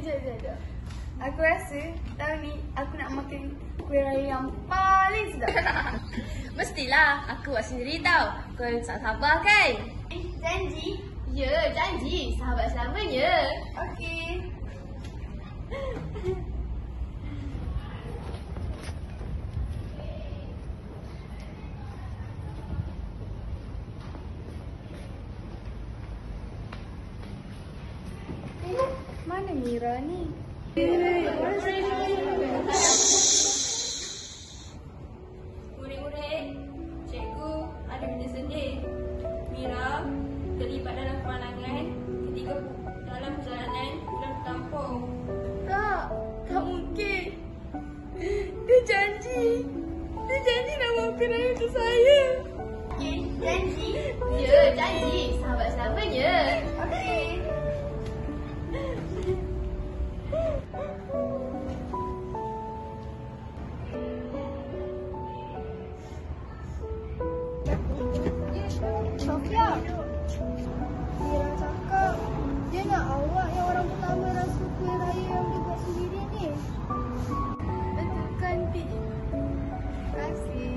Jom. Aku rasa tahun ni aku nak makan kuih raya yang paling sedap. Mestilah, aku buat sendiri tau. Kau tak sabar kan? Janji? Ya, janji. Sahabat selamanya. Okey. Mana Mira ni? Murid-murid, cikgu ada benda sedih. Mira terlibat dalam peranangan ketika dalam perjalanan pulang kampung. Tak mungkin. Dia janji nak maafkan raya untuk saya. Janji? Ya, janji. Sahabat selamanya. Okey. Sofia, Mira cakap dia nak awak yang orang pertama rasa kuih raya yang dia buat sendiri ni. Betul kan, Pi? Terima kasih.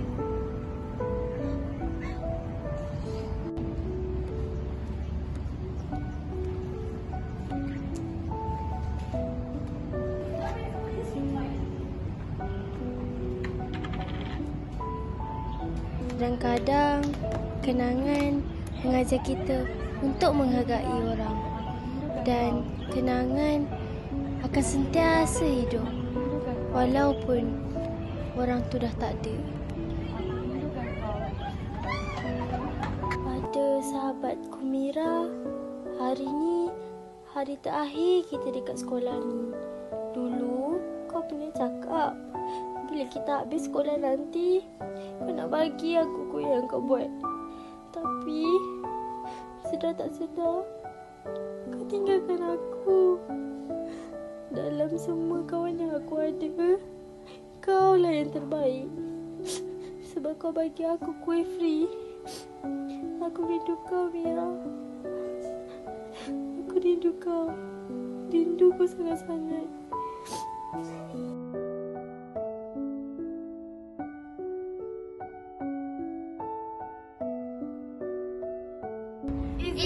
Kadang-kadang kenangan mengajar kita untuk menghargai orang, dan kenangan akan sentiasa hidup walaupun orang tu dah tak ada. Pada sahabatku Mira, hari ni hari terakhir kita dekat sekolah ni. Dulu kau pernah cakap bila kita habis sekolah nanti kau nak bagi aku kuih yang kau buat. Tapi sedar tak sedar kau tinggalkan aku. Dalam semua kawan yang aku ada, kau lah yang terbaik. Sebab kau bagi aku kuih free. Aku rindu kau, Mira. Aku rindu kau. Rindu kau sangat-sangat. It's